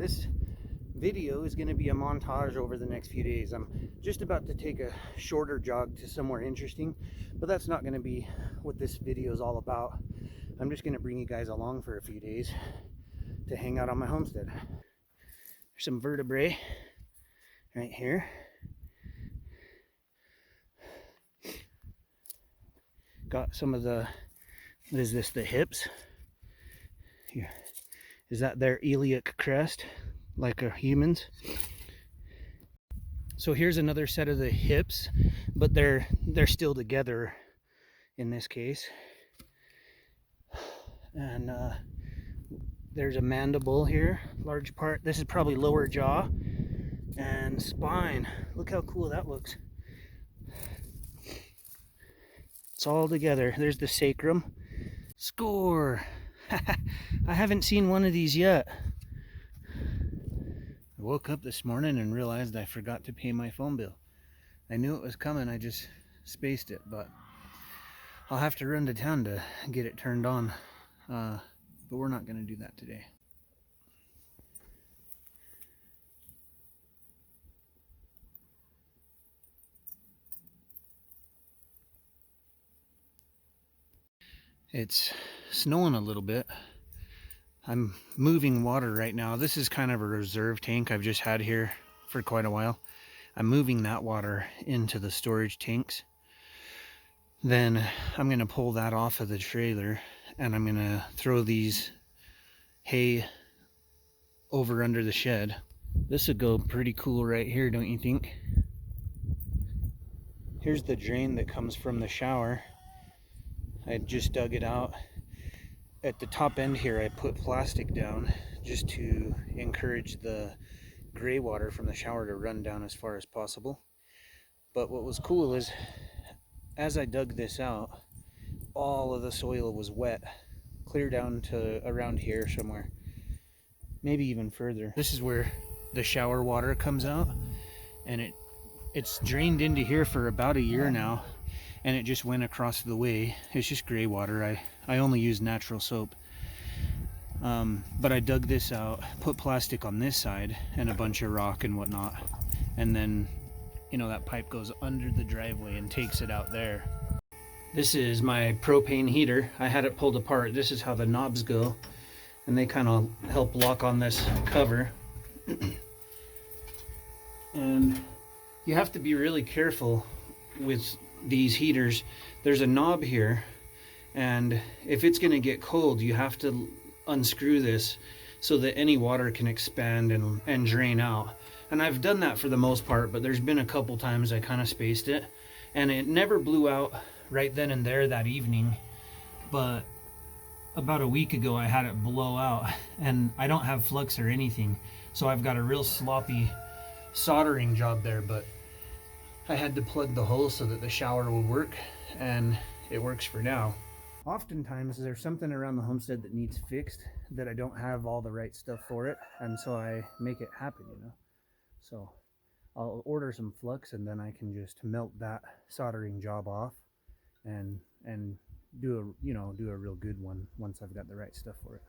This video is going to be a montage over the next few days. I'm just about to take a shorter jog to somewhere interesting, but that's not going to be what this video is all about. I'm just going to bring you guys along for a few days to hang out on my homestead. There's some vertebrae right here. Got some of the, what is this, the hips? Here. Is that their iliac crest, like a human's? So here's another set of the hips, but they're still together in this case. And there's a mandible here, large part. This is probably lower jaw and spine. Look how cool that looks. It's all together. There's the sacrum. Score! I haven't seen one of these yet. I woke up this morning and realized I forgot to pay my phone bill. I knew it was coming, I just spaced it, but I'll have to run to town to get it turned on. But we're not going to do that today. It's snowing a little bit. I'm moving water right now. This is kind of a reserve tank I've just had here for quite a while. I'm moving that water into the storage tanks. Then I'm going to pull that off of the trailer and I'm going to throw these hay over under the shed. This would go pretty cool right here, don't you think? Here's the drain that comes from the shower. I just dug it out. At the top end here I put plastic down just to encourage the gray water from the shower to run down as far as possible. But what was cool is as I dug this out, all of the soil was wet, clear down to around here somewhere, maybe even further. This is where the shower water comes out, and it's drained into here for about a year now, and it just went across the way. It's just gray water. I only use natural soap. But I dug this out, put plastic on this side and a bunch of rock and whatnot, and then, you know, that pipe goes under the driveway and takes it out there. This is my propane heater. I had it pulled apart. This is how the knobs go, and they kind of help lock on this cover. And you have to be really careful with these heaters. There's a knob here, and if it's going to get cold, you have to unscrew this so that any water can expand and drain out. And I've done that for the most part, but there's been a couple times I kind of spaced it, and it never blew out right then and there that evening. But about a week ago I had it blow out, and I don't have flux or anything, so I've got a real sloppy soldering job there. But I had to plug the hole so that the shower will work, and it works for now. Oftentimes there's something around the homestead that needs fixed that I don't have all the right stuff for it, and so I make it happen, you know. So I'll order some flux, and then I can just melt that soldering job off and do a real good one once I've got the right stuff for it.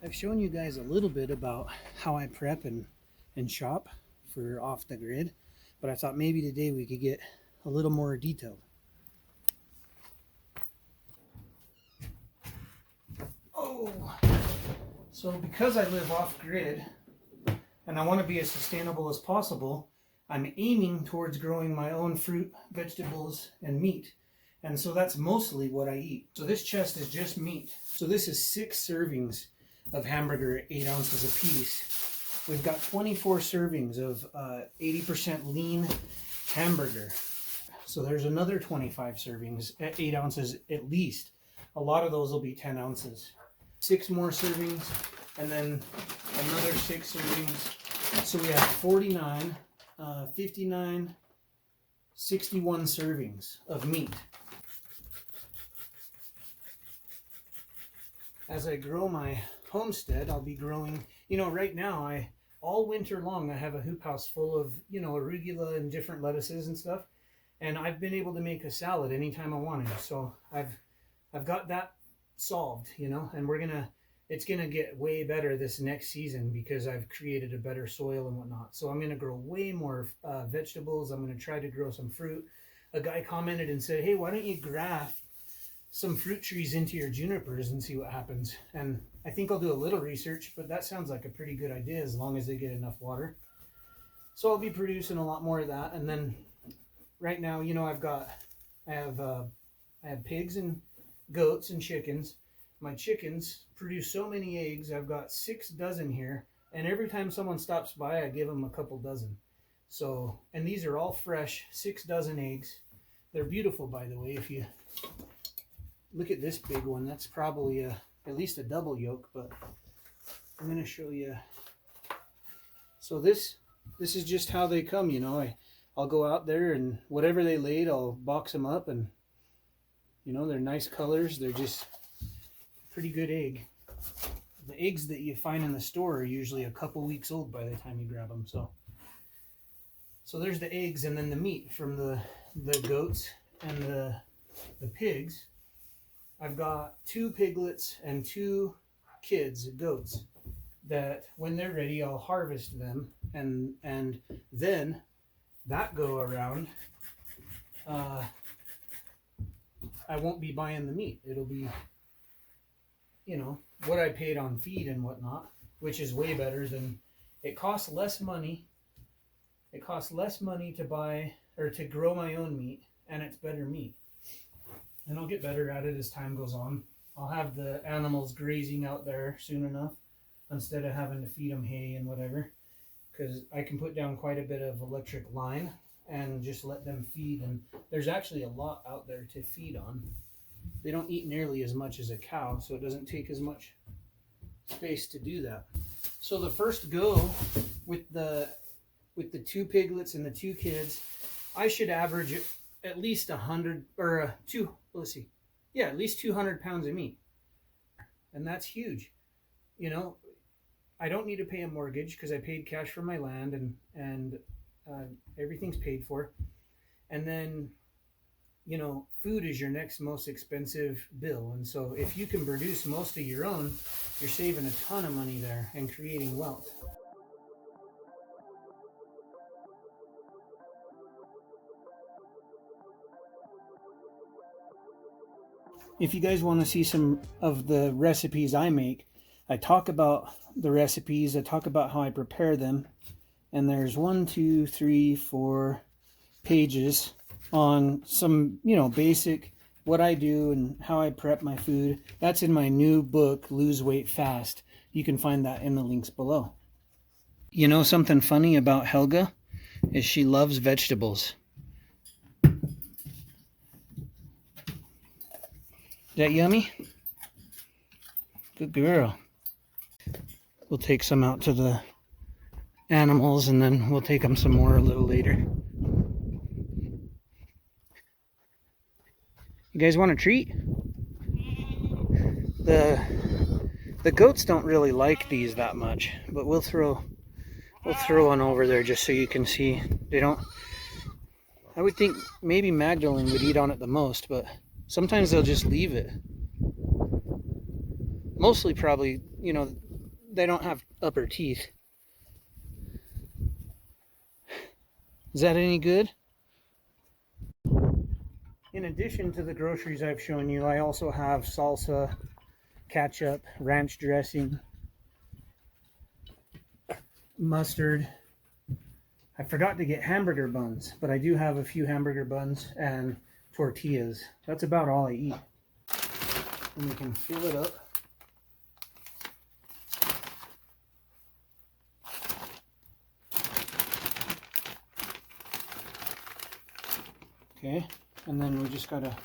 I've shown you guys a little bit about how I prep and shop for off the grid, but I thought maybe today we could get a little more detailed. Oh, so because I live off grid and I want to be as sustainable as possible, I'm aiming towards growing my own fruit, vegetables, and meat. And so that's mostly what I eat. So this chest is just meat. So this is 6 servings of hamburger at 8 ounces a piece. We've got 24 servings of 80% lean hamburger. So there's another 25 servings at 8 ounces at least. A lot of those will be 10 ounces. 6 more servings, and then another 6 servings. So we have 49, 59, 61 servings of meat. As I grow my homestead, I'll be growing, right now all winter long I have a hoop house full of, arugula and different lettuces and stuff. And I've been able to make a salad anytime I wanted. So I've got that solved, and it's gonna get way better this next season because I've created a better soil and whatnot. So I'm gonna grow way more vegetables. I'm gonna try to grow some fruit. A guy commented and said, hey, why don't you graft some fruit trees into your junipers and see what happens? And I think I'll do a little research, but that sounds like a pretty good idea as long as they get enough water. So I'll be producing a lot more of that. And then right now, I have pigs and goats and chickens. My chickens produce so many eggs. I've got 6 dozen here, and every time someone stops by I give them a couple dozen. So, and these are all fresh, 6 dozen eggs. They're beautiful, by the way. If you look at this big one, that's probably at least a double yolk, but I'm going to show you. So this is just how they come, I'll go out there and whatever they laid, I'll box them up, and they're nice colors. They're just pretty good egg. The eggs that you find in the store are usually a couple weeks old by the time you grab them. So there's the eggs, and then the meat from the goats and the pigs. I've got 2 piglets and 2 kids, goats, that when they're ready, I'll harvest them, and then that go around, I won't be buying the meat. It'll be, what I paid on feed and whatnot, which is way better than, it costs less money. It costs less money to buy or to grow my own meat, and it's better meat. And I'll get better at it as time goes on. I'll have the animals grazing out there soon enough instead of having to feed them hay and whatever, because I can put down quite a bit of electric line and just let them feed. And there's actually a lot out there to feed on. They don't eat nearly as much as a cow, so it doesn't take as much space to do that. So the first go with the 2 piglets and the 2 kids, I should average at least 100 or at least 200 pounds of meat, and that's huge. I don't need to pay a mortgage because I paid cash for my land, and everything's paid for. And then food is your next most expensive bill, and so if you can produce most of your own, you're saving a ton of money there and creating wealth. If you guys want to see some of the recipes I make, I talk about the recipes, I talk about how I prepare them, and there's 1, 2, 3, 4 pages on some, basic what I do and how I prep my food. That's in my new book, Lose Weight Fast. You can find that in the links below. Something funny about Helga is she loves vegetables. Is that yummy? Good girl. We'll take some out to the animals, and then we'll take them some more a little later. You guys want a treat? The goats don't really like these that much, but we'll throw one over there just so you can see. They don't. I would think maybe Magdalene would eat on it the most, but sometimes they'll just leave it. Mostly probably, they don't have upper teeth. Is that any good? In addition to the groceries I've shown you, I also have salsa, ketchup, ranch dressing, mustard. I forgot to get hamburger buns, but I do have a few hamburger buns and tortillas. That's about all I eat. And we can fill it up. Okay, and then we just gotta,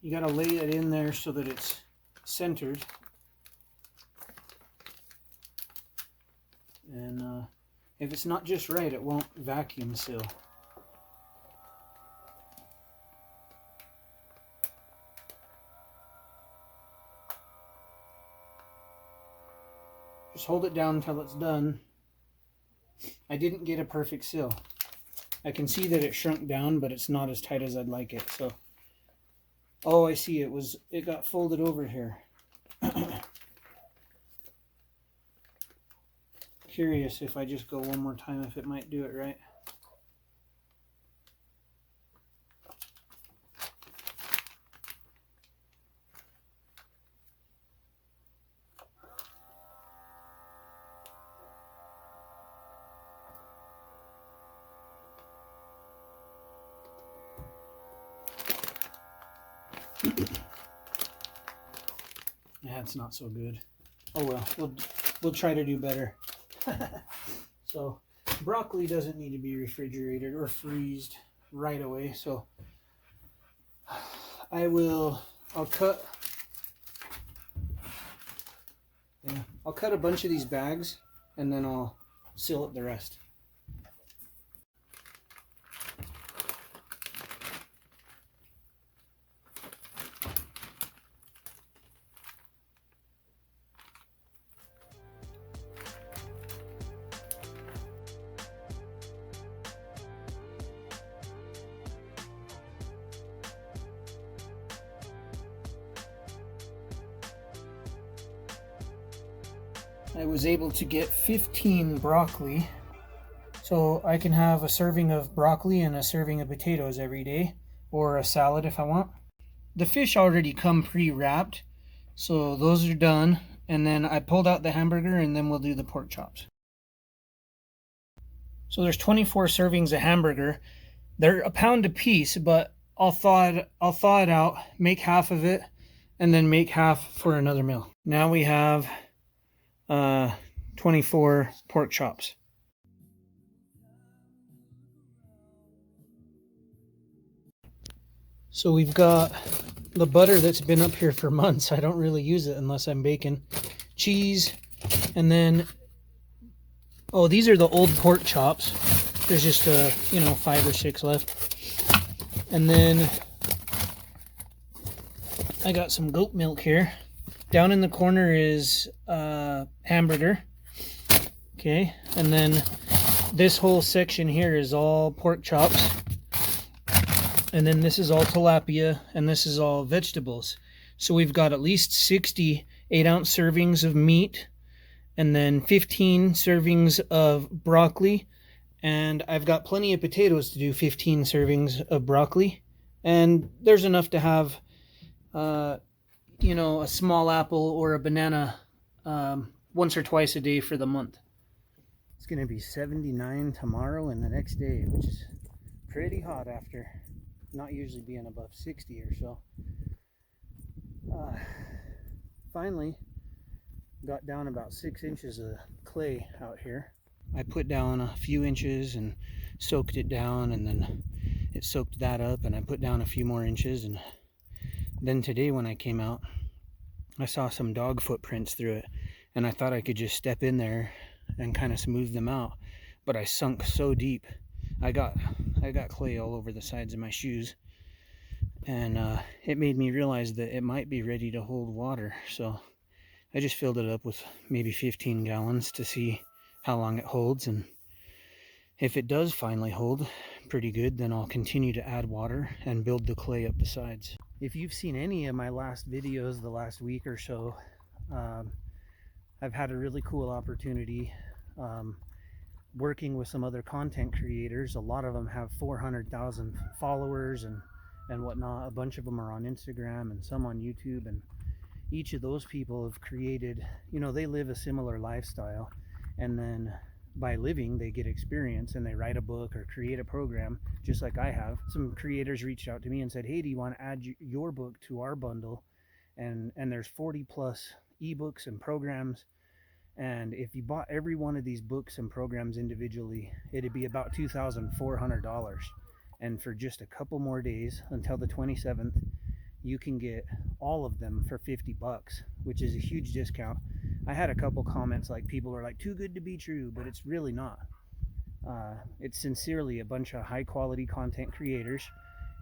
you gotta lay it in there so that it's centered. And if it's not just right, it won't vacuum seal. Just hold it down until it's done. I didn't get a perfect seal. I can see that it shrunk down, but it's not as tight as I'd like it. So, oh, I see. It got folded over here. Curious if I just go one more time if it might do it right. Yeah, it's not so good. Oh well, we'll try to do better. So broccoli doesn't need to be refrigerated or freezed right away, so I'll cut a bunch of these bags and then I'll seal it the rest. I was able to get 15 broccoli, so I can have a serving of broccoli and a serving of potatoes every day, or a salad if I want. The fish already come pre-wrapped, so those are done, and then I pulled out the hamburger and then we'll do the pork chops. So there's 24 servings of hamburger. They're a pound a piece, but I'll thaw it out, make half of it, and then make half for another meal. Now we have 24 pork chops. So we've got the butter that's been up here for months. I don't really use it unless I'm baking. Cheese, and then, oh, these are the old pork chops. There's just 5 or 6 left. And then I got some goat milk here. Down in the corner is hamburger. Okay, and then this whole section here is all pork chops. And then this is all tilapia, and this is all vegetables. So we've got at least 60 8-ounce servings of meat, and then 15 servings of broccoli. And I've got plenty of potatoes to do 15 servings of broccoli. And there's enough to have a small apple or a banana once or twice a day for the month. It's going to be 79 tomorrow and the next day, which is pretty hot after not usually being above 60 or so. Finally got down about 6 inches of clay out here. I put down a few inches and soaked it down, and then it soaked that up, and I put down a few more inches, and then today when I came out, I saw some dog footprints through it, and I thought I could just step in there and kind of smooth them out, but I sunk so deep. I got clay all over the sides of my shoes, and it made me realize that it might be ready to hold water. So I just filled it up with maybe 15 gallons to see how long it holds, and if it does finally hold pretty good, then I'll continue to add water and build the clay up the sides. If you've seen any of my last videos the last week or so, I've had a really cool opportunity working with some other content creators. A lot of them have 400,000 followers and whatnot. A bunch of them are on Instagram and some on YouTube, and each of those people have created, they live a similar lifestyle, and then by living they get experience and they write a book or create a program just like I have. Some creators reached out to me and said, hey, do you want to add your book to our bundle? And there's 40 plus ebooks and programs, and if you bought every one of these books and programs individually, it'd be about $2,400. And for just a couple more days until the 27th, you can get all of them for $50, which is a huge discount. I had a couple comments like people are like, too good to be true, but it's really not. It's sincerely a bunch of high quality content creators,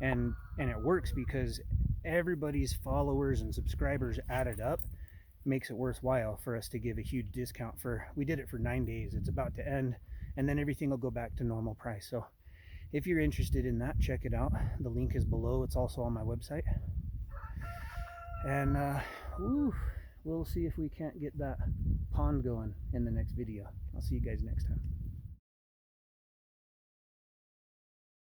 and it works because everybody's followers and subscribers added up makes it worthwhile for us to give a huge discount. We did it for 9 days. It's about to end, and then everything will go back to normal price. So if you're interested in that, check it out. The link is below. It's also on my website. And we'll see if we can't get that pond going in the next video. I'll see you guys next time.